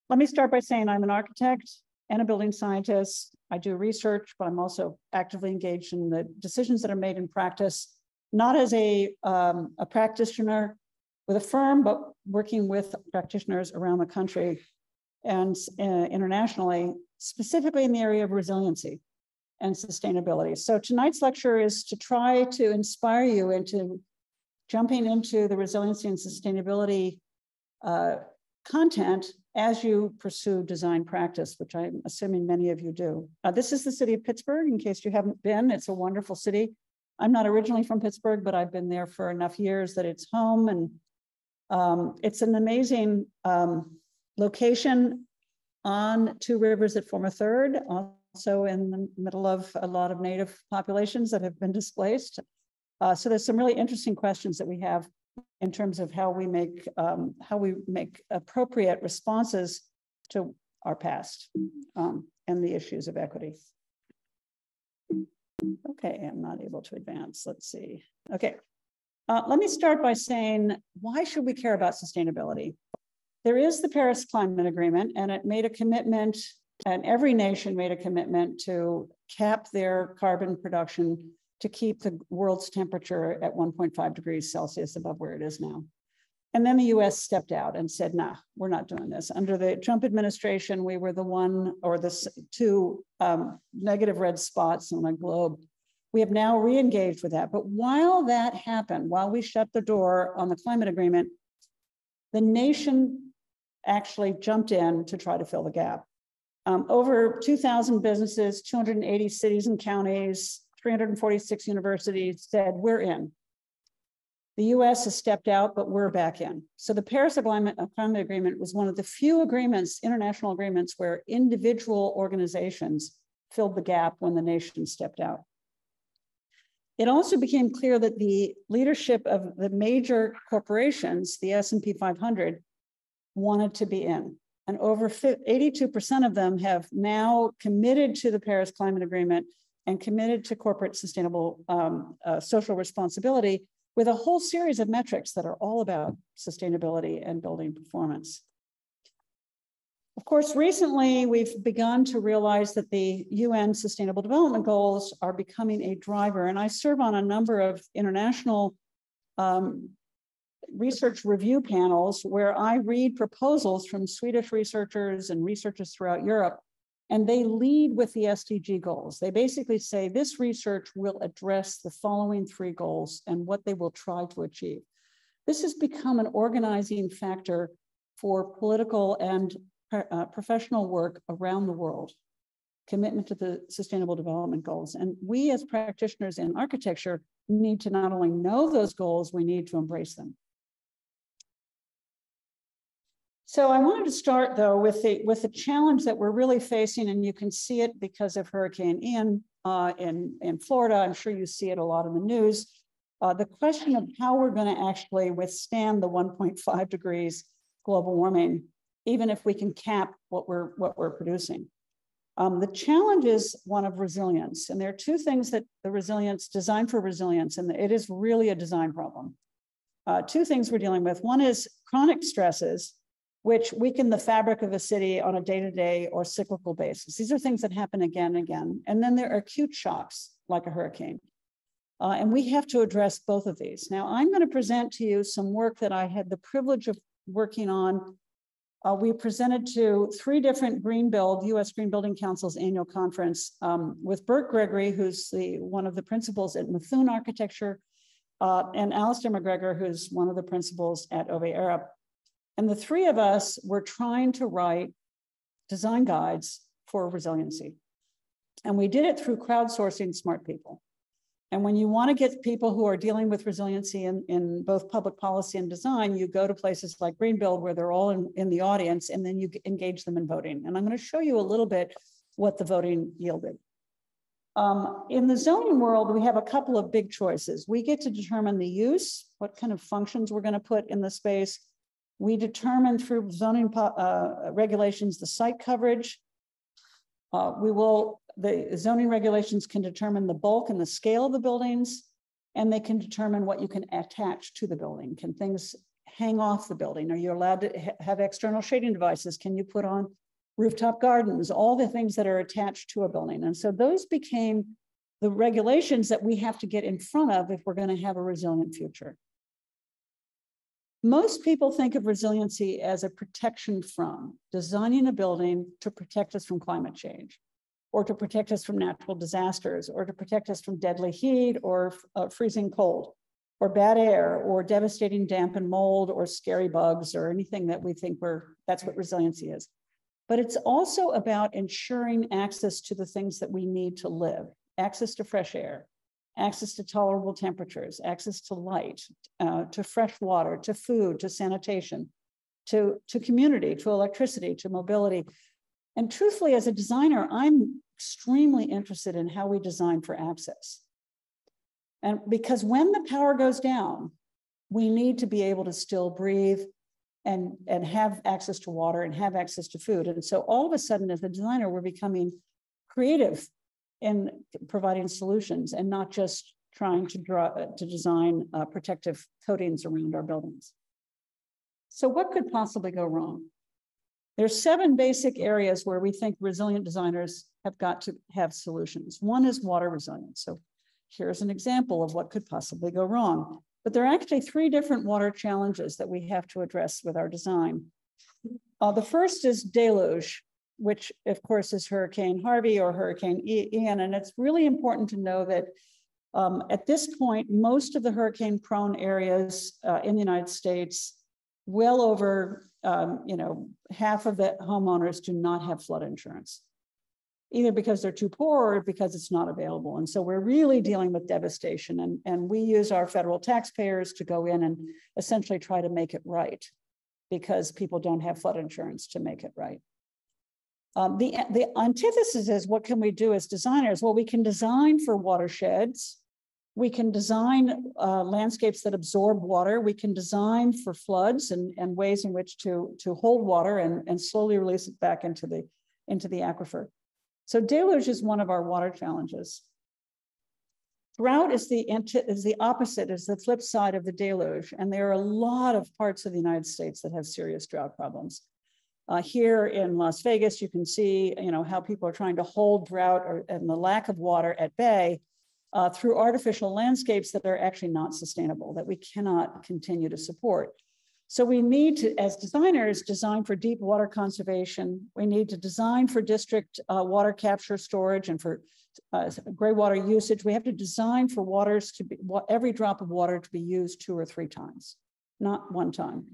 Let me start by saying I'm an architect and a building scientist. I do research, but I'm also actively engaged in the decisions that are made in practice, not as a practitioner with a firm, but working with practitioners around the country and internationally, specifically in the area of resiliency and sustainability. So tonight's lecture is to try to inspire you into jumping into the resiliency and sustainability content as you pursue design practice, which I'm assuming many of you do. This is the city of Pittsburgh, in case you haven't been. It's a wonderful city. I'm not originally from Pittsburgh, but I've been there for enough years that it's home. And it's an amazing location on two rivers that form a third, also in the middle of a lot of native populations that have been displaced. So there's some really interesting questions that we have in terms of how we make appropriate responses to our past and the issues of equity. Okay, I'm not able to advance. Let's see. Okay, let me start by saying, why should we care about sustainability? There is the Paris Climate Agreement, and it made a commitment, and every nation made a commitment to cap their carbon production to keep the world's temperature at 1.5 degrees Celsius above where it is now. And then the US stepped out and said, nah, we're not doing this. Under the Trump administration, we were the one or the two negative red spots on the globe. We have now re-engaged with that. But while that happened, while we shut the door on the climate agreement, the nation actually jumped in to try to fill the gap. Over 2,000 businesses, 280 cities and counties, 346 universities said, we're in. The US has stepped out, but we're back in. So the Paris Climate Agreement was one of the few agreements, international agreements, where individual organizations filled the gap when the nation stepped out. It also became clear that the leadership of the major corporations, the S&P 500, wanted to be in. And over 82% of them have now committed to the Paris Climate Agreement and committed to corporate sustainable social responsibility with a whole series of metrics that are all about sustainability and building performance. Of course, recently we've begun to realize that the UN Sustainable Development Goals are becoming a driver, and I serve on a number of international research review panels where I read proposals from Swedish researchers and researchers throughout Europe, and they lead with the SDG goals. They basically say this research will address the following 3 goals and what they will try to achieve. This has become an organizing factor for political and professional work around the world, commitment to the Sustainable Development Goals. And we as practitioners in architecture need to not only know those goals, we need to embrace them. So I wanted to start, though, with the challenge that we're really facing, and you can see it because of Hurricane Ian in Florida. I'm sure you see it a lot in the news. The question of how we're going to actually withstand the 1.5 degrees global warming, even if we can cap what we're producing. The challenge is one of resilience, and there are 2 things that the resilience, designed for resilience, and it is really a design problem. 2 things we're dealing with. One is chronic stresses, which weaken the fabric of a city on a day-to-day or cyclical basis. These are things that happen again and again. And then there are acute shocks, like a hurricane. And we have to address both of these. Now, I'm going to present to you some work that I had the privilege of working on. We presented to 3 different US Green Building Council's annual conference with Bert Gregory, who's one of the principals at Methuen Architecture, and Alistair McGregor, who's one of the principals at Ove Arup. And the 3 of us were trying to write design guides for resiliency. And we did it through crowdsourcing smart people. And when you want to get people who are dealing with resiliency in both public policy and design, you go to places like Greenbuild, where they're all in the audience, and then you engage them in voting. And I'm going to show you a little bit what the voting yielded. In the zoning world, we have a couple of big choices. We get to determine the use, what kind of functions we're going to put in the space. We determine through zoning regulations the site coverage. The zoning regulations can determine the bulk and the scale of the buildings, and they can determine what you can attach to the building. Can things hang off the building? Are you allowed to have external shading devices? Can you put on rooftop gardens? All the things that are attached to a building. And so those became the regulations that we have to get in front of if we're going to have a resilient future. Most people think of resiliency as a protection from, designing a building to protect us from climate change, or to protect us from natural disasters, or to protect us from deadly heat, or freezing cold, or bad air, or devastating damp and mold, or scary bugs, or anything that we think that's what resiliency is. But it's also about ensuring access to the things that we need to live, access to fresh air, access to tolerable temperatures, access to light, to fresh water, to food, to sanitation, to community, to electricity, to mobility. And truthfully, as a designer, I'm extremely interested in how we design for access. And because when the power goes down, we need to be able to still breathe and have access to water and have access to food. And so all of a sudden, as a designer, we're becoming creative in providing solutions and not just trying to design protective coatings around our buildings. So what could possibly go wrong? There's 7 basic areas where we think resilient designers have got to have solutions. One is water resilience. So here's an example of what could possibly go wrong. But there are actually 3 different water challenges that we have to address with our design. The first is deluge, which of course is Hurricane Harvey or Hurricane Ian. And it's really important to know that at this point, most of the hurricane-prone areas in the United States, well over half of the homeowners do not have flood insurance, either because they're too poor or because it's not available. And so we're really dealing with devastation. And we use our federal taxpayers to go in and essentially try to make it right because people don't have flood insurance to make it right. The antithesis is, what can we do as designers? Well, we can design for watersheds. We can design landscapes that absorb water. We can design for floods and ways in which to hold water and slowly release it back into the aquifer. So deluge is one of our water challenges. Drought is the opposite, is the flip side of the deluge. And there are a lot of parts of the United States that have serious drought problems. Here in Las Vegas, you can see how people are trying to hold drought and the lack of water at bay through artificial landscapes that are actually not sustainable, that we cannot continue to support. So we need to, as designers, design for deep water conservation. We need to design for district water capture, storage, and for gray water usage. We have to design for waters to be, every drop of water to be used 2 or 3 times, not 1 time.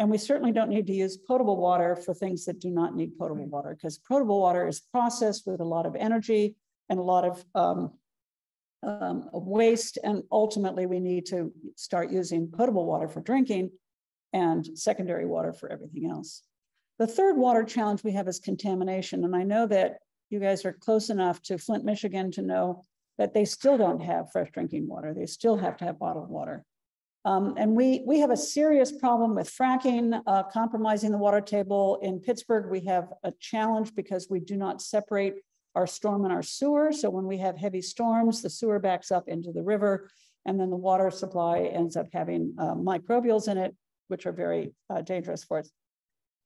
And we certainly don't need to use potable water for things that do not need potable water, because potable water is processed with a lot of energy and a lot of waste. And ultimately, we need to start using potable water for drinking and secondary water for everything else. The third water challenge we have is contamination. And I know that you guys are close enough to Flint, Michigan to know that they still don't have fresh drinking water. They still have to have bottled water. And we have a serious problem with fracking, compromising the water table. In Pittsburgh, we have a challenge because we do not separate our storm and our sewer. So when we have heavy storms, the sewer backs up into the river, and then the water supply ends up having microbials in it, which are very dangerous for us.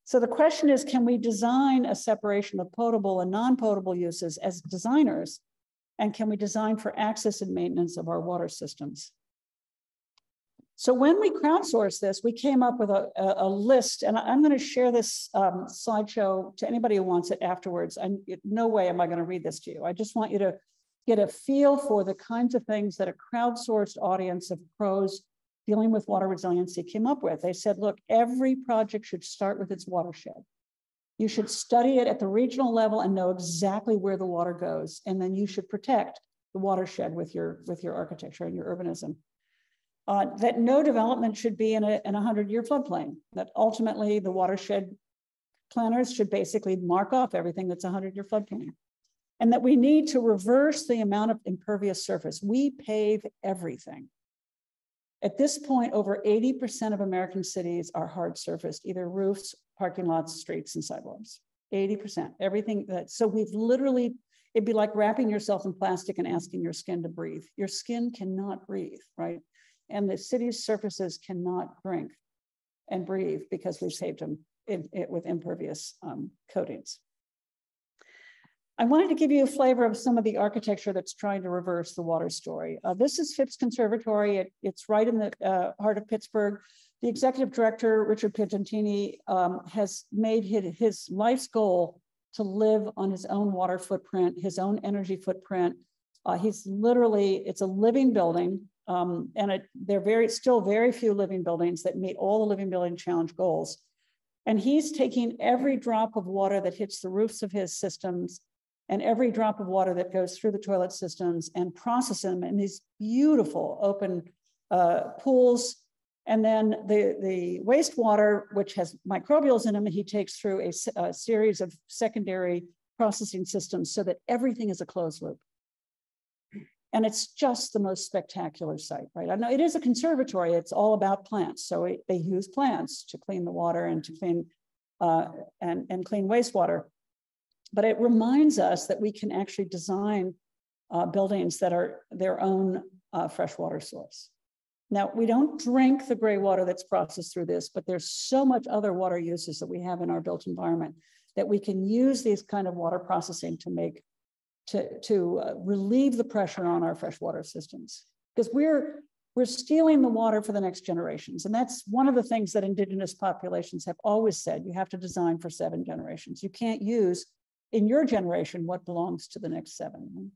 So the question is, can we design a separation of potable and non-potable uses as designers? And can we design for access and maintenance of our water systems? So when we crowdsourced this, we came up with a list, and I'm going to share this slideshow to anybody who wants it afterwards. No way am I going to read this to you. I just want you to get a feel for the kinds of things that a crowdsourced audience of pros dealing with water resiliency came up with. They said, look, every project should start with its watershed. You should study it at the regional level and know exactly where the water goes. And then you should protect the watershed with your architecture and your urbanism. That no development should be in a 100-year floodplain, that ultimately the watershed planners should basically mark off everything that's a 100-year floodplain. And that we need to reverse the amount of impervious surface. We pave everything. At this point, over 80% of American cities are hard surfaced, either roofs, parking lots, streets, and sidewalks. 80%, everything that, so we've literally, it'd be like wrapping yourself in plastic and asking your skin to breathe. Your skin cannot breathe, right? And the city's surfaces cannot drink. and breathe because we've saved them with impervious coatings. I wanted to give you a flavor of some of the architecture that's trying to reverse the water story. This is Phipps Conservatory. It's right in the heart of Pittsburgh. The executive director, Richard Piantini, has made his life's goal to live on his own water footprint, his own energy footprint. He's literally, it's a living building, and there are still very few living buildings that meet all the Living Building Challenge goals. And he's taking every drop of water that hits the roofs of his systems and every drop of water that goes through the toilet systems and process them in these beautiful open pools. And then the wastewater, which has microbials in them, he takes through a series of secondary processing systems so that everything is a closed loop. And it's just the most spectacular site, right? I know it is a conservatory, it's all about plants. So they use plants to clean the water and to clean and clean wastewater. But it reminds us that we can actually design buildings that are their own freshwater source. Now, we don't drink the gray water that's processed through this, but there's so much other water uses that we have in our built environment that we can use these kind of water processing to relieve the pressure on our freshwater systems. Because we're stealing the water for the next generations. And that's one of the things that indigenous populations have always said. You have to design for 7 generations. You can't use in your generation what belongs to the next 7.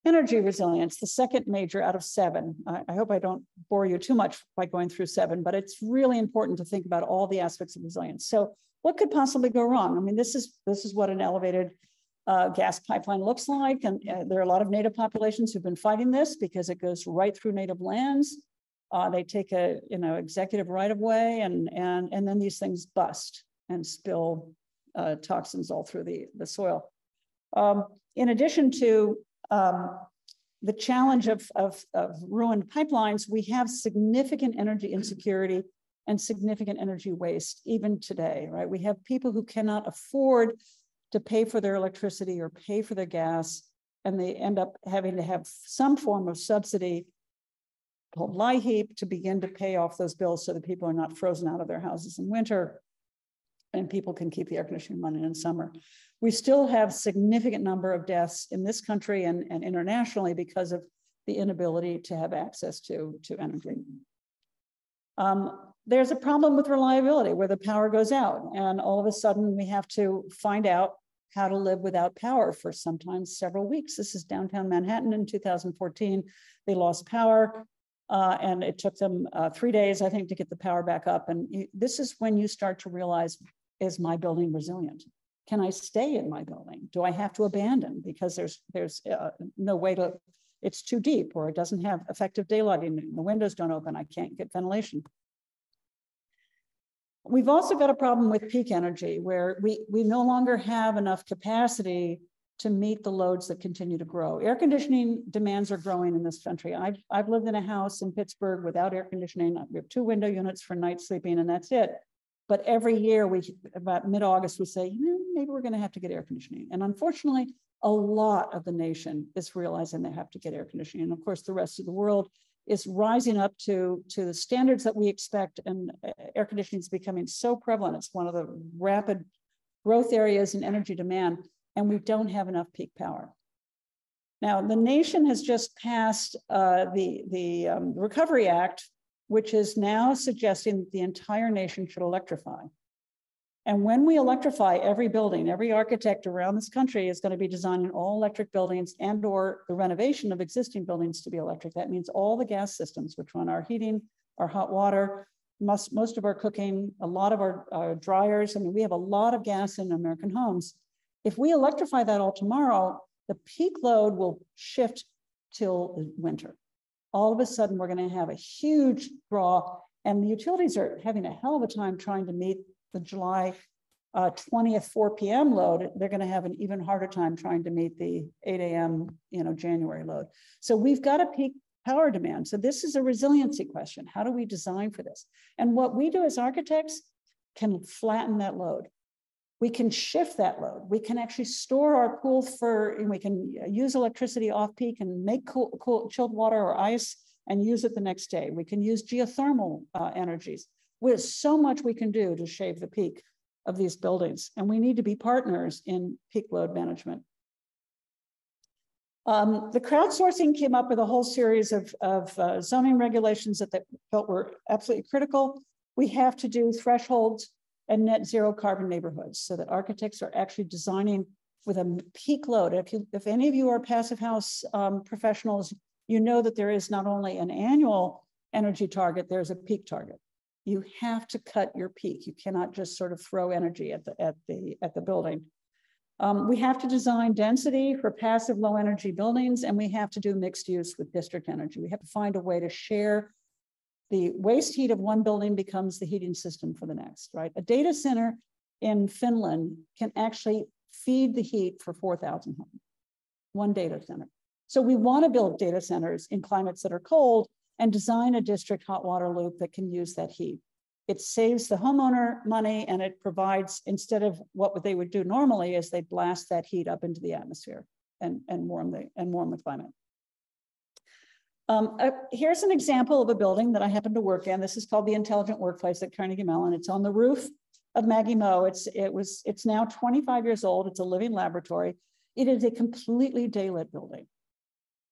Energy resilience, the second major out of 7. I hope I don't bore you too much by going through 7, but it's really important to think about all the aspects of resilience. So what could possibly go wrong? I mean, this is what an elevated gas pipeline looks like. And there are a lot of native populations who've been fighting this because it goes right through native lands. They take a executive right of way and then these things bust and spill toxins all through the soil. In addition to the challenge of ruined pipelines, we have significant energy insecurity and significant energy waste even today, right? We have people who cannot afford to pay for their electricity or pay for their gas, and they end up having to have some form of subsidy called LIHEAP to begin to pay off those bills so that people are not frozen out of their houses in winter and people can keep the air conditioning running in summer. We still have significant number of deaths in this country and internationally because of the inability to have access to energy. There's a problem with reliability where the power goes out and all of a sudden we have to find out how to live without power for sometimes several weeks. This is downtown Manhattan in 2014. They lost power and it took them 3 days, I think, to get the power back up. And this is when you start to realize, is my building resilient? Can I stay in my building? Do I have to abandon because there's no way to, it's too deep or it doesn't have effective daylighting, the windows don't open, I can't get ventilation. We've also got a problem with peak energy where we no longer have enough capacity to meet the loads that continue to grow. Air conditioning demands are growing in this country. I've lived in a house in Pittsburgh without air conditioning. We have 2 window units for night sleeping and that's it. But every year, about mid-August, we say, maybe we're going to have to get air conditioning. And unfortunately, a lot of the nation is realizing they have to get air conditioning. And of course, the rest of the world is rising up to the standards that we expect. And air conditioning is becoming so prevalent. It's one of the rapid growth areas in energy demand. And we don't have enough peak power. Now, the nation has just passed the Recovery Act, which is now suggesting that the entire nation should electrify. And when we electrify every building, every architect around this country is going to be designing all electric buildings and or the renovation of existing buildings to be electric. That means all the gas systems, which run our heating, our hot water, most of our cooking, a lot of our dryers. I mean, we have a lot of gas in American homes. If we electrify that all tomorrow, the peak load will shift till the winter. All of a sudden, we're going to have a huge draw, and the utilities are having a hell of a time trying to meet the July 20th, 4 p.m. load. They're going to have an even harder time trying to meet the 8 a.m. January load. So we've got a peak power demand. So this is a resiliency question. How do we design for this? And what we do as architects can flatten that load. We can shift that load. We can actually store our pool and we can use electricity off peak and make chilled water or ice and use it the next day. We can use geothermal energies. There's so much we can do to shave the peak of these buildings, and we need to be partners in peak load management. The crowdsourcing came up with a whole series of zoning regulations that they felt were absolutely critical. We have to do thresholds and net zero carbon neighborhoods so that architects are actually designing with a peak load. If any of you are passive house professionals, you know that there is not only an annual energy target, there's a peak target. You have to cut your peak. You cannot just sort of throw energy at the building. We have to design density for passive low energy buildings, and we have to do mixed use with district energy. We have to find a way to share the waste heat of one building becomes the heating system for the next, right? A data center in Finland can actually feed the heat for 4,000 homes, one data center. So we want to build data centers in climates that are cold and design a district hot water loop that can use that heat. It saves the homeowner money, and it provides, instead of what they would do normally, is they blast that heat up into the atmosphere and warm the climate. Here's an example of a building that I happen to work in. This is called the Intelligent Workplace at Carnegie Mellon. It's on the roof of Maggie Moe. It's now 25 years old. It's a living laboratory. It is a completely daylit building,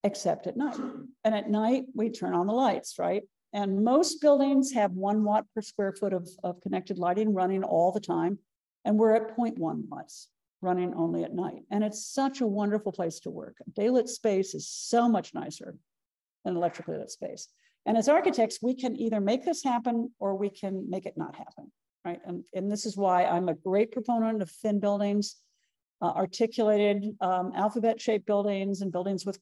except at night. And at night, we turn on the lights, right? And most buildings have 1 watt per square foot of connected lighting running all the time. And we're at 0.1 watts running only at night. And it's such a wonderful place to work. Daylit space is so much nicer than electrically lit space. And as architects, we can either make this happen or we can make it not happen, right? And this is why I'm a great proponent of thin buildings, articulated alphabet-shaped buildings and buildings with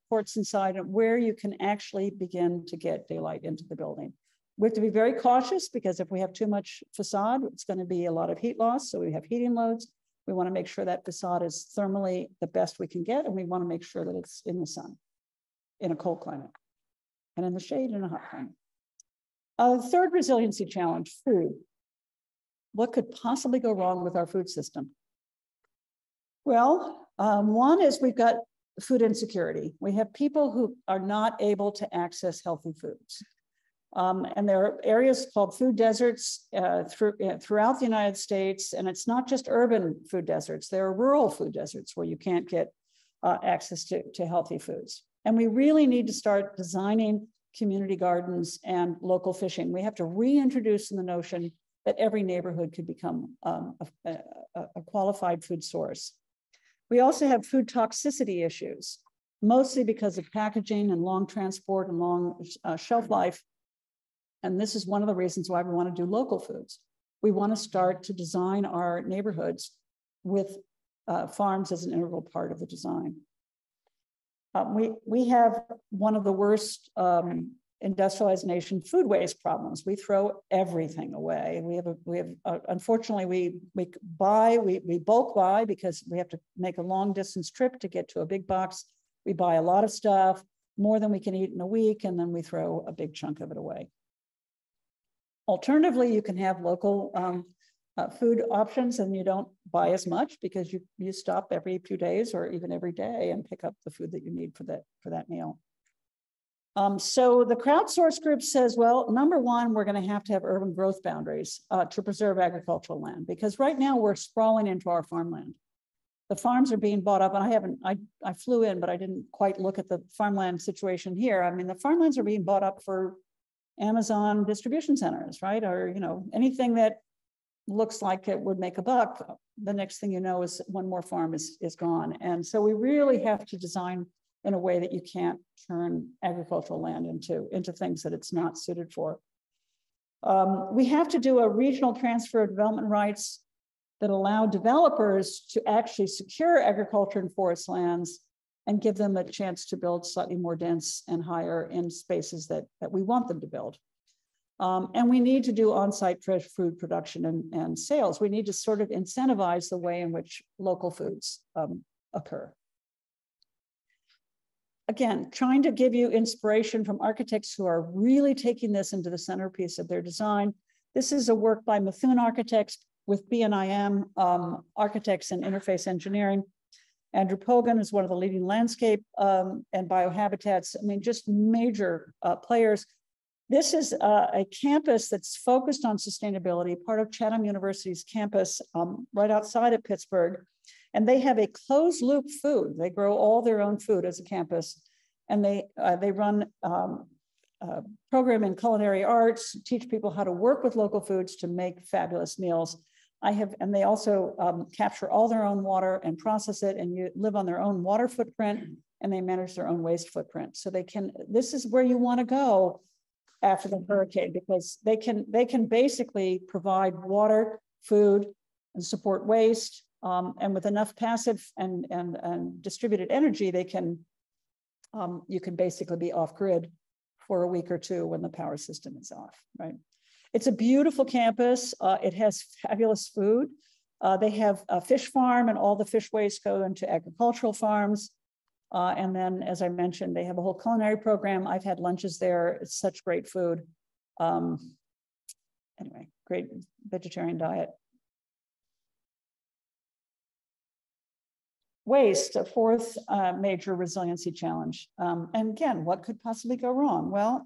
courts inside, where you can actually begin to get daylight into the building. We have to be very cautious, because if we have too much facade, it's going to be a lot of heat loss. So we have heating loads. We want to make sure that facade is thermally the best we can get, and we want to make sure that it's in the sun, in a cold climate, and in the shade in a hot climate. The third resiliency challenge, food. What could possibly go wrong with our food system? Well, one is we've got food insecurity. We have people who are not able to access healthy foods. And there are areas called food deserts throughout the United States. And it's not just urban food deserts. There are rural food deserts where you can't get access to healthy foods. And we really need to start designing community gardens and local fishing. We have to reintroduce the notion that every neighborhood could become a qualified food source. We also have food toxicity issues, mostly because of packaging and long transport and long shelf life. And this is one of the reasons why we want to do local foods. We want to start to design our neighborhoods with farms as an integral part of the design. We have one of the worst industrialized nation food waste problems. We throw everything away. We have unfortunately, we bulk buy because we have to make a long distance trip to get to a big box. We buy a lot of stuff, more than we can eat in a week, and then we throw a big chunk of it away. Alternatively, you can have local food options, and you don't buy as much because you stop every few days or even every day and pick up the food that you need for that meal. So the crowdsource group says, well, number one, we're going to have urban growth boundaries to preserve agricultural land, because right now we're sprawling into our farmland. The farms are being bought up, and I flew in, but I didn't quite look at the farmland situation here. I mean, the farmlands are being bought up for Amazon distribution centers, right? Or, anything that looks like it would make a buck, the next thing you know is one more farm is gone. And so we really have to design in a way that you can't turn agricultural land into things that it's not suited for. We have to do a regional transfer of development rights that allow developers to actually secure agriculture and forest lands and give them a chance to build slightly more dense and higher in spaces that we want them to build. And we need to do on-site fresh food production and sales. We need to sort of incentivize the way in which local foods occur. Again, trying to give you inspiration from architects who are really taking this into the centerpiece of their design. This is a work by Methuen Architects with BNIM Architects and Interface Engineering. Andropogon is one of the leading landscape and biohabitats. I mean, just major players. This is a campus that's focused on sustainability, part of Chatham University's campus right outside of Pittsburgh. And they have a closed loop food. They grow all their own food as a campus. And they run a program in culinary arts, teach people how to work with local foods to make fabulous meals. And they also capture all their own water and process it, and you live on their own water footprint, and they manage their own waste footprint. So this is where you want to go after the hurricane, because they can basically provide water, food, and support waste. And with enough passive and distributed energy, you can basically be off grid for a week or two when the power system is off, right? It's a beautiful campus. It has fabulous food. They have a fish farm, and all the fish waste go into agricultural farms. And then, as I mentioned, they have a whole culinary program. I've had lunches there. It's such great food. Anyway, great vegetarian diet. Waste, a fourth major resiliency challenge. And again, what could possibly go wrong? Well,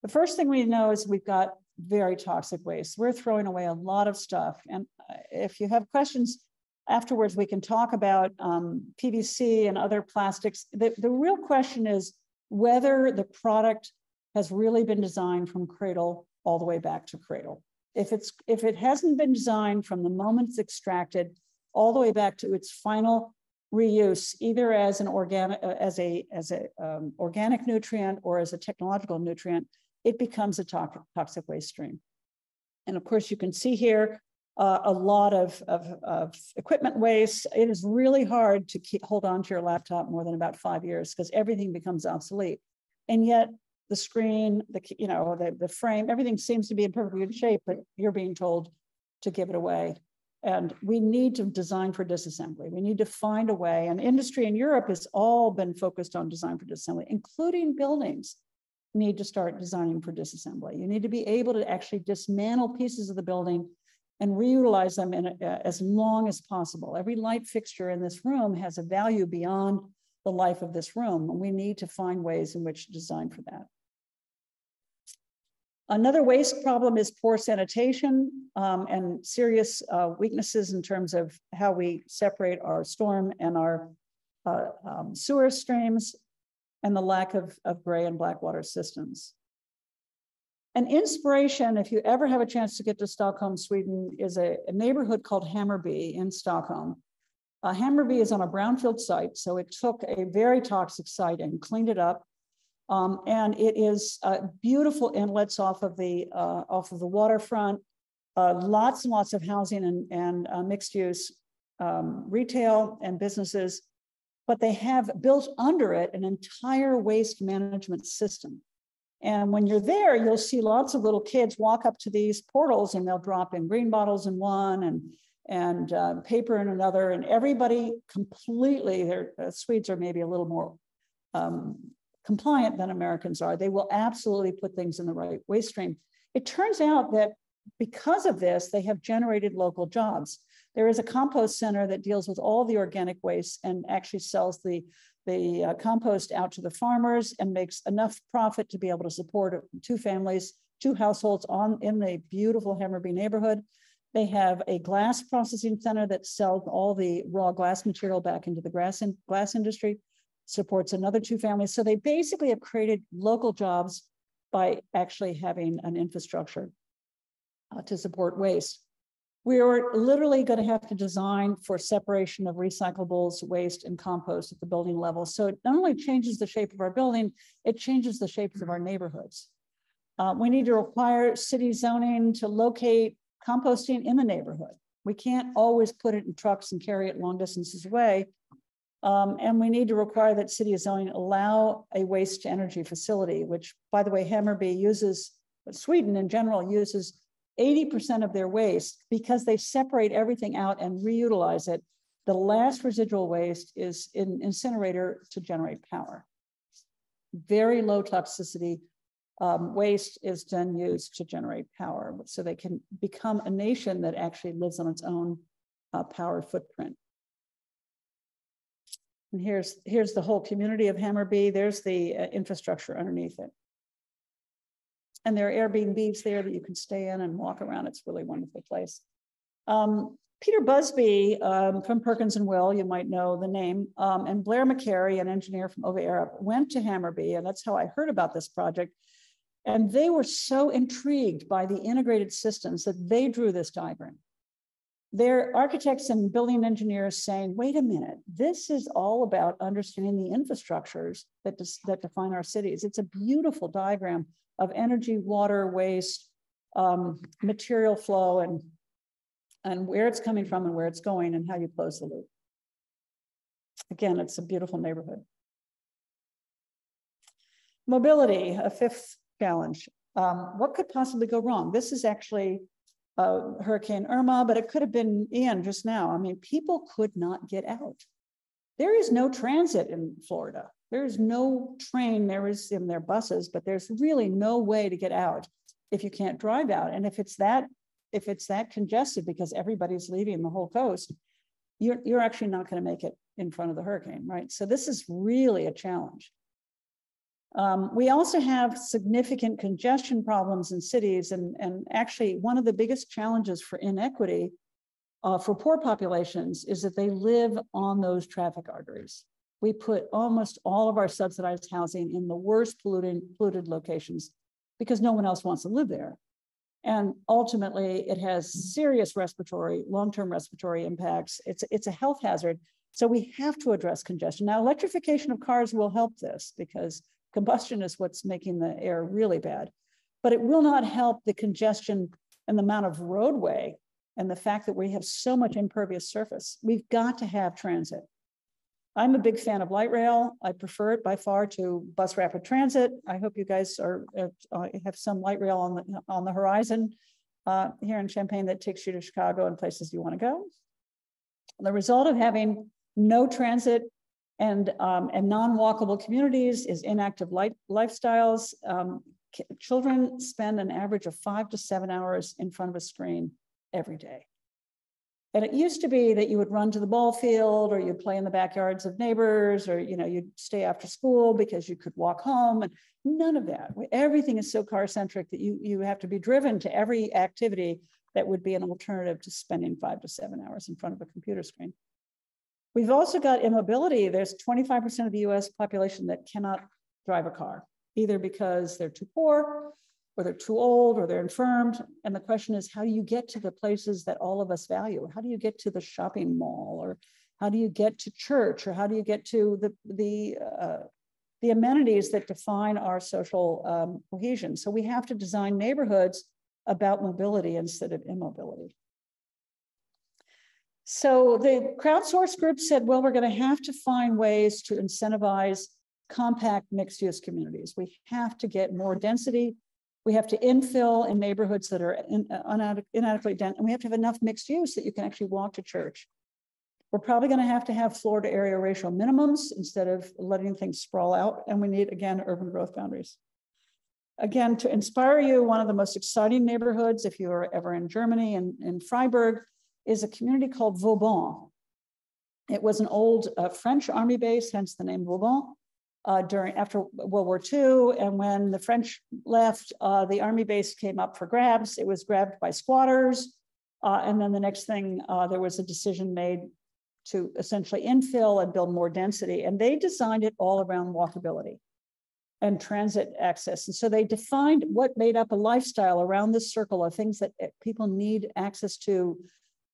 the first thing we know is we've got very toxic waste. We're throwing away a lot of stuff. And if you have questions afterwards, we can talk about PVC and other plastics. The real question is whether the product has really been designed from cradle all the way back to cradle. If it hasn't been designed from the moment it's extracted all the way back to its final reuse, either as an organic organic nutrient or as a technological nutrient, it becomes a toxic waste stream. And of course, you can see here a lot of equipment waste. It is really hard to hold on to your laptop more than about 5 years because everything becomes obsolete. And yet the screen, the frame, everything seems to be in perfectly good shape, but you're being told to give it away. And we need to design for disassembly. We need to find a way. And industry in Europe has all been focused on design for disassembly, including buildings need to start designing for disassembly. You need to be able to actually dismantle pieces of the building and reutilize them as long as possible. Every light fixture in this room has a value beyond the life of this room. And we need to find ways in which to design for that. Another waste problem is poor sanitation and serious weaknesses in terms of how we separate our storm and our sewer streams, and the lack of gray and black water systems. An inspiration, if you ever have a chance to get to Stockholm, Sweden, is a neighborhood called Hammarby in Stockholm. Hammarby is on a brownfield site, so it took a very toxic site and cleaned it up. And it is beautiful inlets off of the waterfront, lots and lots of housing and mixed use retail and businesses, but they have built under it an entire waste management system. And when you're there, you'll see lots of little kids walk up to these portals and they'll drop in green bottles in one and paper in another, and everybody completely, Swedes are maybe a little more compliant than Americans are. They will absolutely put things in the right waste stream. It turns out that because of this, they have generated local jobs. There is a compost center that deals with all the organic waste and actually sells the compost out to the farmers and makes enough profit to be able to support two households in the beautiful Hammarby neighborhood. They have a glass processing center that sells all the raw glass material back into the glass industry, supports another 2 families. So they basically have created local jobs by actually having an infrastructure to support waste. We are literally going to have to design for separation of recyclables, waste, and compost at the building level. So it not only changes the shape of our building, it changes the shapes of our neighborhoods. We need to require city zoning to locate composting in the neighborhood. We can't always put it in trucks and carry it long distances away. And we need to require that city zoning allow a waste to energy facility, which, by the way, Hammarby uses, Sweden in general uses 80% of their waste because they separate everything out and reutilize it. The last residual waste is in incinerator to generate power. Very low toxicity waste is then used to generate power, so they can become a nation that actually lives on its own power footprint. And here's the whole community of Hammarby. There's the infrastructure underneath it. And there are Airbnbs there that you can stay in and walk around. It's a really wonderful place. Peter Busby from Perkins and Will, you might know the name, and Blair McCary, an engineer from Ova Arup, went to Hammarby, and that's how I heard about this project. And they were so intrigued by the integrated systems that they drew this diagram. They're architects and building engineers saying, wait a minute, this is all about understanding the infrastructures that define our cities. It's a beautiful diagram of energy, water, waste, material flow, and where it's coming from and where it's going and how you close the loop. Again, it's a beautiful neighborhood. Mobility, a fifth challenge. What could possibly go wrong? This is actually Hurricane Irma, but it could have been Ian just now. I mean, people could not get out. There is no transit in Florida. There is no train. There is in their buses, but there's really no way to get out if you can't drive out. And if it's that congested because everybody's leaving the whole coast, you're actually not going to make it in front of the hurricane, right? So this is really a challenge. We also have significant congestion problems in cities, and actually one of the biggest challenges for inequity for poor populations is that they live on those traffic arteries. We put almost all of our subsidized housing in the worst polluted locations because no one else wants to live there. And ultimately, it has serious long-term respiratory impacts. It's a health hazard. So we have to address congestion. Now, electrification of cars will help this because combustion is what's making the air really bad, but it will not help the congestion and the amount of roadway and the fact that we have so much impervious surface. We've got to have transit. I'm a big fan of light rail. I prefer it by far to bus rapid transit. I hope you guys have some light rail on the horizon here in Champaign that takes you to Chicago and places you want to go. The result of having no transit and non-walkable communities is inactive lifestyles. Children spend an average of 5 to 7 hours in front of a screen every day. And it used to be that you would run to the ball field or you'd play in the backyards of neighbors or you'd stay after school because you could walk home, and none of that. Everything is so car-centric that you have to be driven to every activity that would be an alternative to spending 5 to 7 hours in front of a computer screen. We've also got immobility. There's 25% of the US population that cannot drive a car, either because they're too poor, or they're too old, or they're infirmed. And the question is, how do you get to the places that all of us value? How do you get to the shopping mall? Or how do you get to church? Or how do you get to the amenities that define our social cohesion? So we have to design neighborhoods about mobility instead of immobility. So the crowdsourced group said, well, we're going to have to find ways to incentivize compact mixed-use communities. We have to get more density. We have to infill in neighborhoods that are inadequately dense, and we have to have enough mixed use that you can actually walk to church. We're probably going to have Florida area racial minimums instead of letting things sprawl out, and we need, again, urban growth boundaries. Again, to inspire you, one of the most exciting neighborhoods, if you are ever in Germany and in Freiburg, is a community called Vauban. It was an old French army base, hence the name Vauban, after World War II. And when the French left, the army base came up for grabs. It was grabbed by squatters. And then the next thing, there was a decision made to essentially infill and build more density. And they designed it all around walkability and transit access. And so they defined what made up a lifestyle around this circle of things that people need access to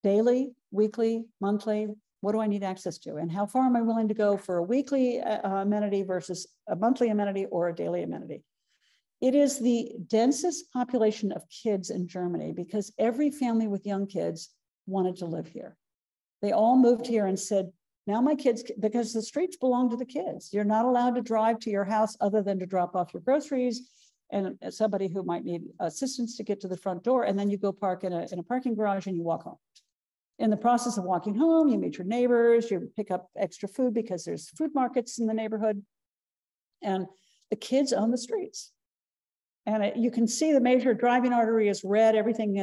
daily, weekly, monthly. What do I need access to? And how far am I willing to go for a weekly amenity versus a monthly amenity or a daily amenity? It is the densest population of kids in Germany because every family with young kids wanted to live here. They all moved here and said, now my kids, because the streets belong to the kids. You're not allowed to drive to your house other than to drop off your groceries and somebody who might need assistance to get to the front door. And then you go park in a parking garage and you walk home. In the process of walking home, you meet your neighbors, you pick up extra food because there's food markets in the neighborhood. And the kids own the streets. And you can see the major driving artery is red. Everything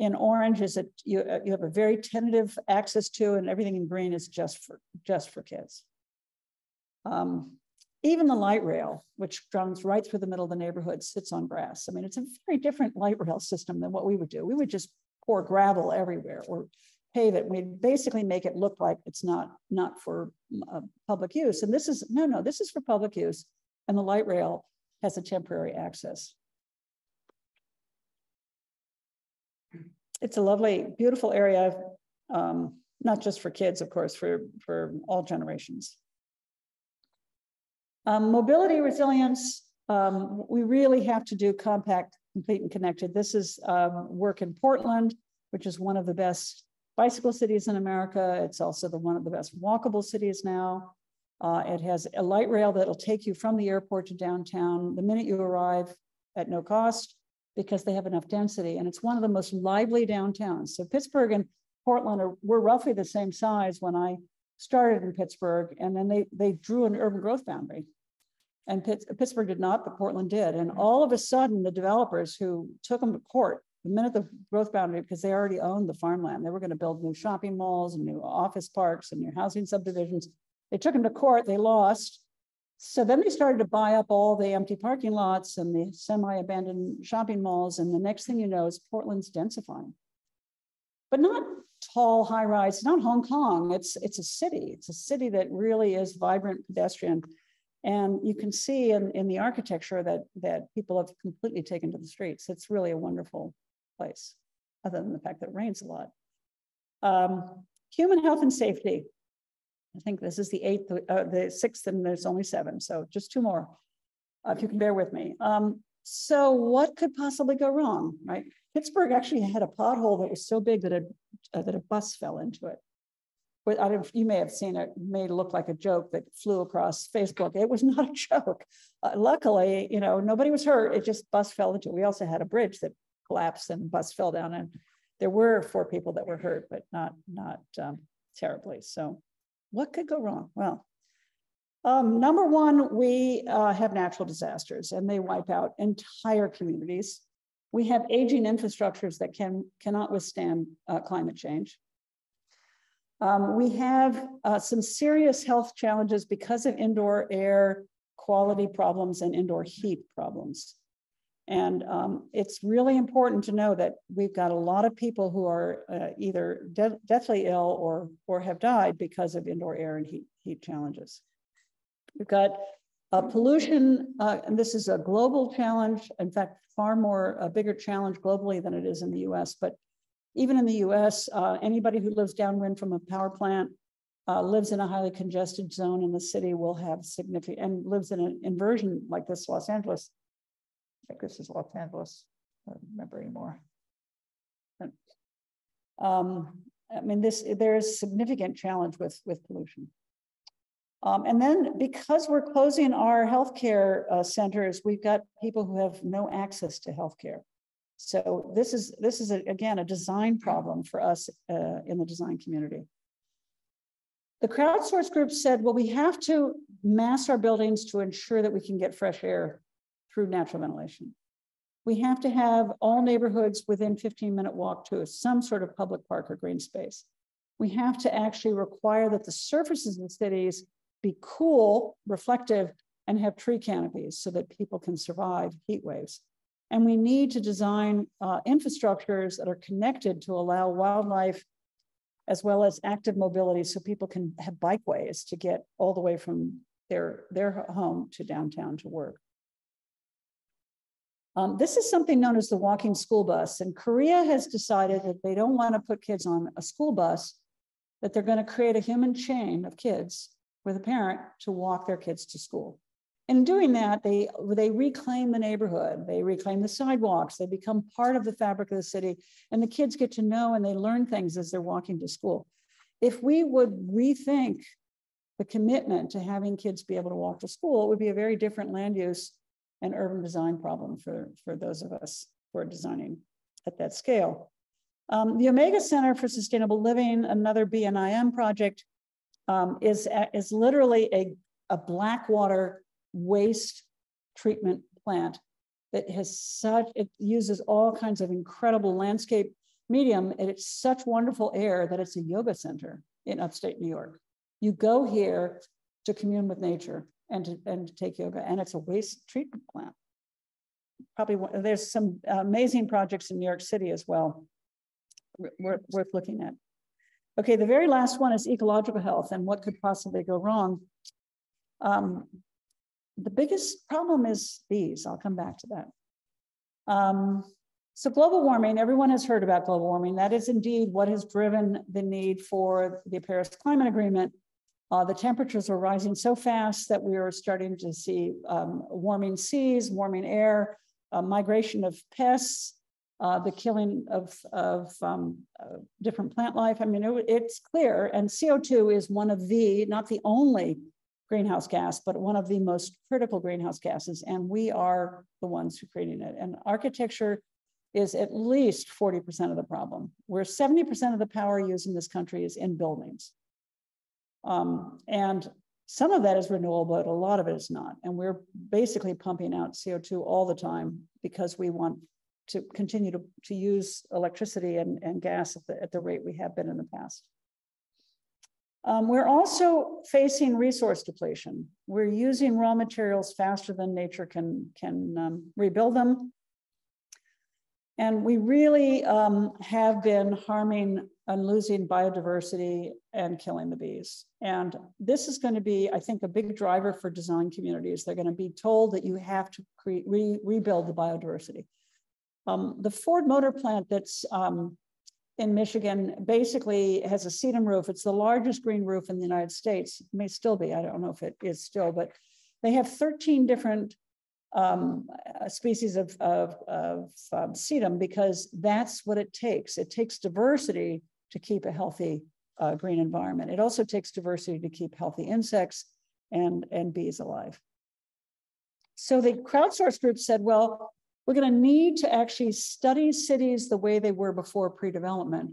in orange is that you have a very tentative access to, and everything in green is just for kids. Even the light rail, which runs right through the middle of the neighborhood, sits on grass. I mean, it's a very different light rail system than what we would do. We would just pour gravel everywhere or pave it. We'd basically make it look like it's not for public use. And this is, no, this is for public use. And the light rail has a temporary access. It's a lovely, beautiful area, not just for kids, of course, for all generations. Mobility resilience, we really have to do compact, complete, and connected. This is work in Portland, which is one of the best bicycle cities in America. It's also one of the best walkable cities now. It has a light rail that'll take you from the airport to downtown the minute you arrive at no cost because they have enough density. And it's one of the most lively downtowns. So Pittsburgh and Portland were roughly the same size when I started in Pittsburgh, and then they drew an urban growth boundary. And Pittsburgh did not, but Portland did. And all of a sudden, the developers who took them to court the minute the growth boundary, because they already owned the farmland, they were going to build new shopping malls and new office parks and new housing subdivisions. They took them to court, they lost. So then they started to buy up all the empty parking lots and the semi-abandoned shopping malls. And the next thing you know is Portland's densifying. But not tall, high rise, not Hong Kong. It's a city. It's a city that really is vibrant, pedestrian. And you can see in the architecture that people have completely taken to the streets. It's really a wonderful place, other than the fact that it rains a lot. Human health and safety. I think this is the sixth, and there's only 7. So just 2 more, if you can bear with me. So what could possibly go wrong, right? Pittsburgh actually had a pothole that was so big that a bus fell into it. But you may have seen it, may look like a joke that flew across Facebook. It was not a joke. Luckily, nobody was hurt. It just bus fell into it. We also had a bridge that collapsed and bus fell down, and there were 4 people that were hurt, but not terribly. So what could go wrong? Well, number one, we have natural disasters, and they wipe out entire communities. We have aging infrastructures that cannot withstand climate change. We have some serious health challenges because of indoor air quality problems and indoor heat problems. And it's really important to know that we've got a lot of people who are either deathly ill or have died because of indoor air and heat challenges. We've got pollution, and this is a global challenge. In fact, a bigger challenge globally than it is in the US. But even in the US, anybody who lives downwind from a power plant lives in a highly congested zone in the city will have significant, and lives in an inversion like this, Los Angeles. I think this is Los Angeles. I don't remember anymore. I mean, there is significant challenge with pollution. And then because we're closing our healthcare centers, we've got people who have no access to healthcare. So this is again, a design problem for us in the design community. The crowdsourced group said, well, we have to mass our buildings to ensure that we can get fresh air through natural ventilation. We have to have all neighborhoods within 15-minute walk to some sort of public park or green space. We have to actually require that the surfaces in the cities be cool, reflective, and have tree canopies so that people can survive heat waves. And we need to design infrastructures that are connected to allow wildlife as well as active mobility so people can have bikeways to get all the way from their home to downtown to work. This is something known as the walking school bus. And Korea has decided that they don't want to put kids on a school bus, that they're going to create a human chain of kids with a parent to walk their kids to school. In doing that, they reclaim the neighborhood, they reclaim the sidewalks, they become part of the fabric of the city, and the kids get to know and they learn things as they're walking to school. If we would rethink the commitment to having kids be able to walk to school, it would be a very different land use and urban design problem for those of us who are designing at that scale. The Omega Center for Sustainable Living, another BNIM project, is literally a Blackwater waste treatment plant that has it uses all kinds of incredible landscape medium, and it's such wonderful air that it's a yoga center in upstate New York. You go here to commune with nature and to take yoga. And it's a waste treatment plant. Probably there's some amazing projects in New York City as well, worth looking at. Okay, the very last one is ecological health and what could possibly go wrong. The biggest problem is bees. I'll come back to that. So global warming, everyone has heard about global warming. That is indeed what has driven the need for the Paris Climate Agreement. The temperatures are rising so fast that we are starting to see warming seas, warming air, migration of pests, the killing of different plant life. I mean, it's clear, and CO2 is one of the, not the only greenhouse gas, but one of the most critical greenhouse gases, and we are the ones who are creating it. And architecture is at least 40% of the problem, where 70% of the power used in this country is in buildings. And some of that is renewable, but a lot of it is not. And we're basically pumping out CO2 all the time because we want to continue to use electricity and gas at the rate we have been in the past. We're also facing resource depletion. We're using raw materials faster than nature can rebuild them. And we really have been harming and losing biodiversity and killing the bees. And this is going to be, I think, a big driver for design communities. They're going to be told that you have to rebuild the biodiversity. The Ford Motor plant that's in Michigan basically has a sedum roof. It's the largest green roof in the United States. It may still be, I don't know if it is still, but they have 13 different species of sedum because that's what it takes. It takes diversity to keep a healthy green environment. It also takes diversity to keep healthy insects and bees alive. So the crowdsourced group said, well, we're going to need to actually study cities the way they were before pre-development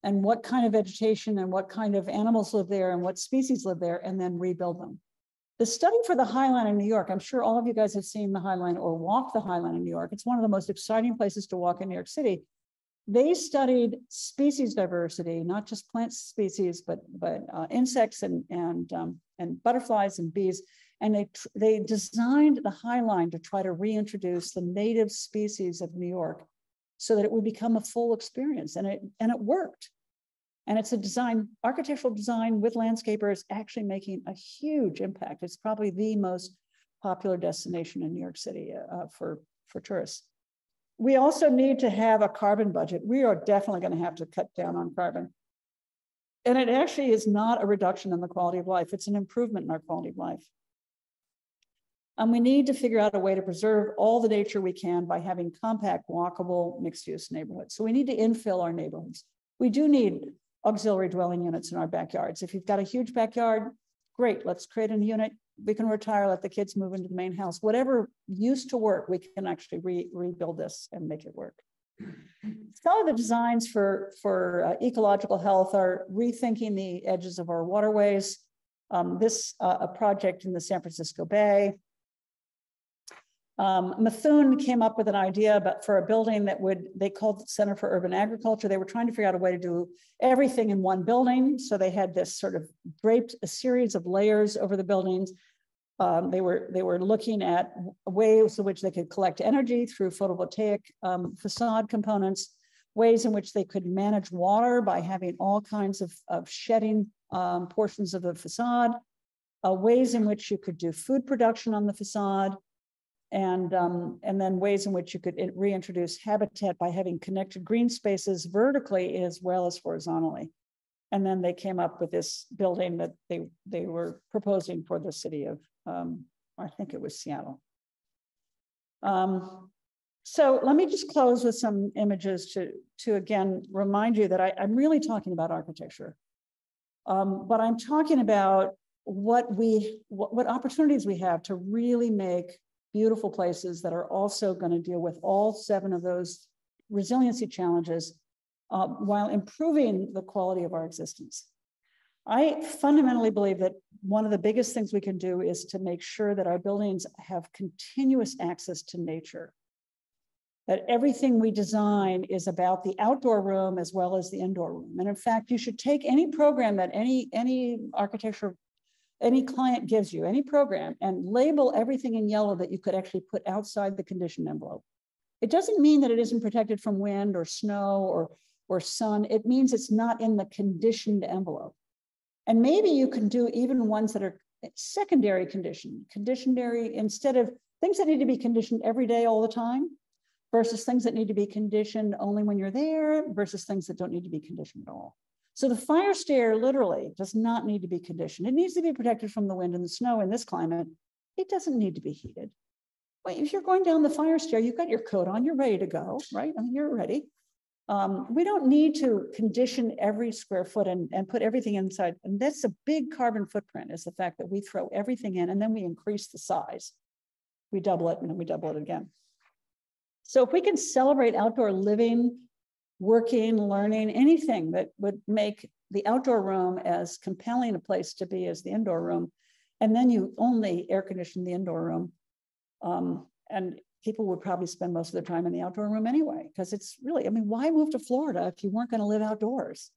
and what kind of vegetation and what kind of animals live there and what species live there, and then rebuild them. The study for the High Line in New York, I'm sure all of you guys have seen the High Line or walked the High Line in New York. It's one of the most exciting places to walk in New York City. They studied species diversity, not just plant species, but insects and butterflies and bees. And they designed the High Line to try to reintroduce the native species of New York so that it would become a full experience. And it worked. And it's a design, architectural design with landscapers actually making a huge impact. It's probably the most popular destination in New York City for tourists. We also need to have a carbon budget. We are definitely going to have to cut down on carbon. And it actually is not a reduction in the quality of life. It's an improvement in our quality of life. And we need to figure out a way to preserve all the nature we can by having compact, walkable, mixed-use neighborhoods. So we need to infill our neighborhoods. We do need auxiliary dwelling units in our backyards. If you've got a huge backyard, great, let's create a unit. We can retire, let the kids move into the main house. Whatever used to work, we can actually rebuild this and make it work. Some of the designs for ecological health are rethinking the edges of our waterways. A project in the San Francisco Bay. Methuen came up with an idea for a building that they called the Center for Urban Agriculture. They were trying to figure out a way to do everything in one building. So they had this sort of draped a series of layers over the buildings. They were looking at ways in which they could collect energy through photovoltaic facade components, ways in which they could manage water by having all kinds of shedding portions of the facade, ways in which you could do food production on the facade, and then ways in which you could reintroduce habitat by having connected green spaces vertically as well as horizontally. And then they came up with this building that they were proposing for the city of, I think it was Seattle. So let me just close with some images to again remind you that I'm really talking about architecture, but I'm talking about what opportunities we have to really make beautiful places that are also going to deal with all 7 of those resiliency challenges while improving the quality of our existence. I fundamentally believe that one of the biggest things we can do is to make sure that our buildings have continuous access to nature, that everything we design is about the outdoor room as well as the indoor room. And in fact, you should take any program that any architecture any client gives you, any program, and label everything in yellow that you could actually put outside the conditioned envelope. It doesn't mean that it isn't protected from wind or snow or sun. It means it's not in the conditioned envelope. And maybe you can do even ones that are secondary conditioned, instead of things that need to be conditioned every day all the time versus things that need to be conditioned only when you're there versus things that don't need to be conditioned at all. So the fire stair literally does not need to be conditioned. It needs to be protected from the wind and the snow in this climate. It doesn't need to be heated. Well, if you're going down the fire stair, you've got your coat on, you're ready to go, right? I mean, you're ready. We don't need to condition every square foot and put everything inside. And that's a big carbon footprint, is the fact that we throw everything in and then we increase the size. We double it and then we double it again. So if we can celebrate outdoor living, working, learning, anything that would make the outdoor room as compelling a place to be as the indoor room, and then you only air condition the indoor room, and people would probably spend most of their time in the outdoor room anyway, because it's really, I mean, why move to Florida if you weren't going to live outdoors?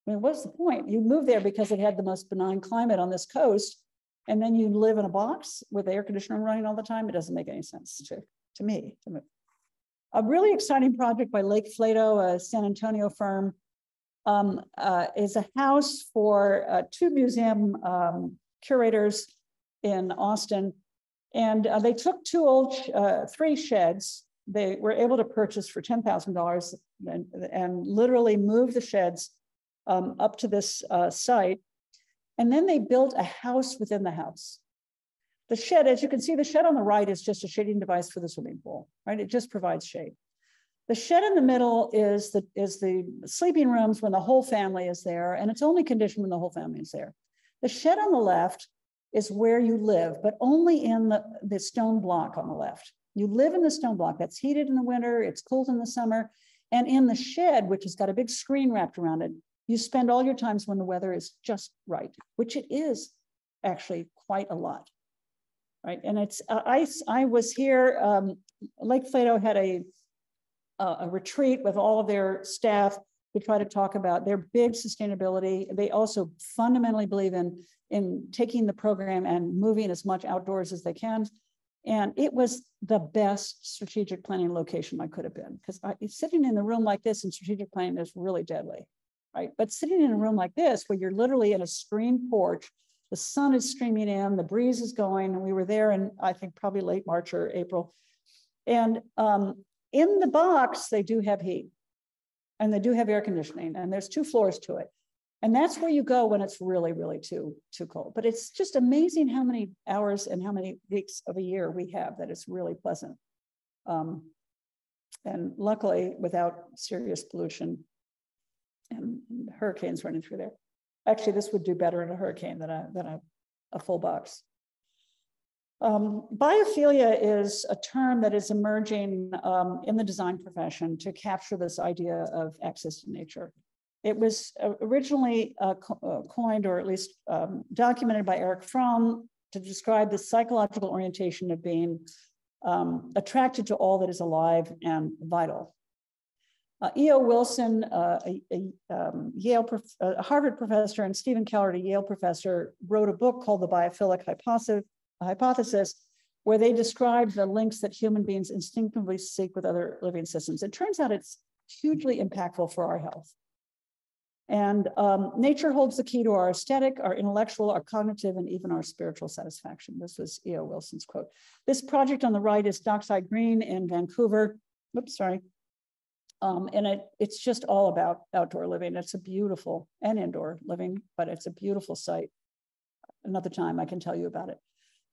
I mean, what's the point? You moved there because it had the most benign climate on this coast, and then you live in a box with the air conditioner running all the time. It doesn't make any sense to me. A really exciting project by Lake Flato, a San Antonio firm, is a house for 2 museum curators in Austin. And they took 3 sheds. They were able to purchase for $10,000 and literally move the sheds up to this site. And then they built a house within the house. The shed, as you can see, the shed on the right is just a shading device for the swimming pool, right? It just provides shade. The shed in the middle is the sleeping rooms when the whole family is there, and it's only conditioned when the whole family is there. The shed on the left is where you live, but only in the stone block on the left. You live in the stone block that's heated in the winter, it's cooled in the summer, and in the shed, which has got a big screen wrapped around it, you spend all your times when the weather is just right, which it is actually quite a lot. Right, and it's I was here. Lake Flato had a retreat with all of their staff to try to talk about their big sustainability. They also fundamentally believe in taking the program and moving as much outdoors as they can. And it was the best strategic planning location I could have been, because sitting in a room like this in strategic planning is really deadly, right? But sitting in a room like this, where you're literally in a screened porch, the sun is streaming in, the breeze is going, and we were there in, I think, probably late March or April. And in the box, they do have heat, and they do have air conditioning, and there's 2 floors to it. And that's where you go when it's really, really too cold. But it's just amazing how many hours and how many weeks of a year we have that it's really pleasant. And luckily, without serious pollution and hurricanes running through there. Actually, this would do better in a hurricane than a full box. Biophilia is a term that is emerging in the design profession to capture this idea of access to nature. It was originally coined, or at least documented by Erich Fromm, to describe the psychological orientation of being attracted to all that is alive and vital. E.O. Wilson, a Harvard professor, and Stephen Keller, a Yale professor, wrote a book called The Biophilic Hypothesis, where they describe the links that human beings instinctively seek with other living systems. It turns out it's hugely impactful for our health. And nature holds the key to our aesthetic, our intellectual, our cognitive, and even our spiritual satisfaction. This was E.O. Wilson's quote. This project on the right is Dockside Green in Vancouver. Oops, sorry. And it's just all about outdoor living. It's a beautiful, and indoor living, but it's a beautiful site. Another time I can tell you about it.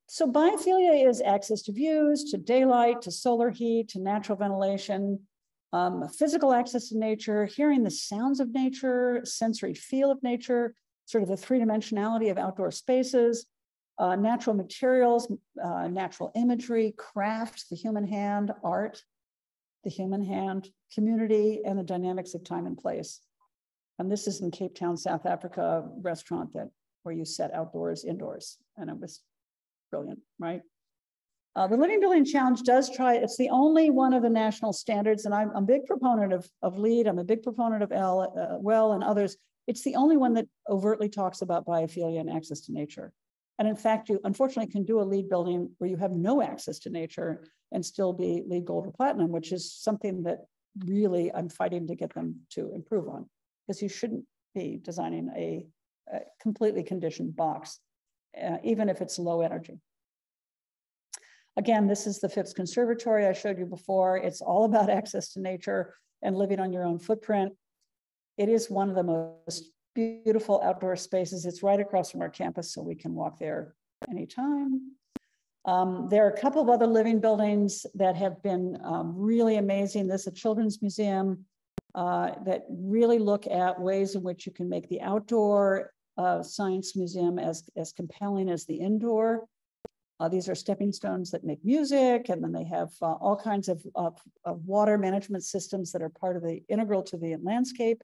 So biophilia is access to views, to daylight, to solar heat, to natural ventilation, physical access to nature, hearing the sounds of nature, sensory feel of nature, sort of the 3-dimensionality of outdoor spaces, natural materials, natural imagery, craft, the human hand, art, the human hand, community, and the dynamics of time and place. And this is in Cape Town, South Africa, a restaurant where you set outdoors, indoors, and it was brilliant, right? The Living Building Challenge does try, it's the only one of the national standards, and I'm a big proponent of LEED, I'm a big proponent of WELL and others. It's the only one that overtly talks about biophilia and access to nature. And in fact, you unfortunately can do a LEED building where you have no access to nature and still be LEED Gold or Platinum, which is something that really I'm fighting to get them to improve on, because you shouldn't be designing a completely conditioned box, even if it's low energy. Again, this is the Phipps Conservatory I showed you before. It's all about access to nature and living on your own footprint. It is one of the most beautiful outdoor spaces. It's right across from our campus, so we can walk there anytime. There are a couple of other living buildings that have been really amazing. There's a children's museum that really look at ways in which you can make the outdoor science museum as compelling as the indoor. These are stepping stones that make music, and then they have all kinds of water management systems that are part of the integral to the landscape.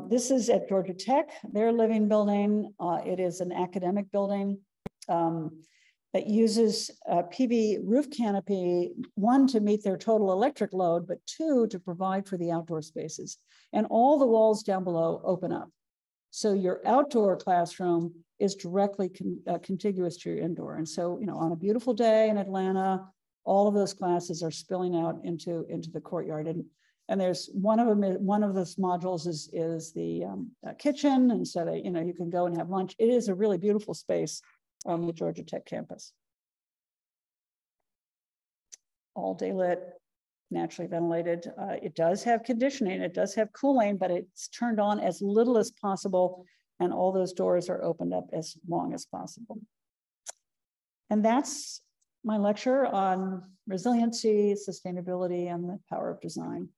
This is at Georgia Tech, their living building. It is an academic building that uses PV roof canopy, one, to meet their total electric load, but two, to provide for the outdoor spaces. And all the walls down below open up. So your outdoor classroom is directly contiguous to your indoor. And so, you know, on a beautiful day in Atlanta, all of those classes are spilling out into the courtyard. And there's one of those modules is the kitchen, and so that, you know, you can go and have lunch. It is a really beautiful space on the Georgia Tech campus. All day lit, naturally ventilated. It does have conditioning, it does have cooling, but it's turned on as little as possible, and all those doors are opened up as long as possible. And that's my lecture on resiliency, sustainability, and the power of design.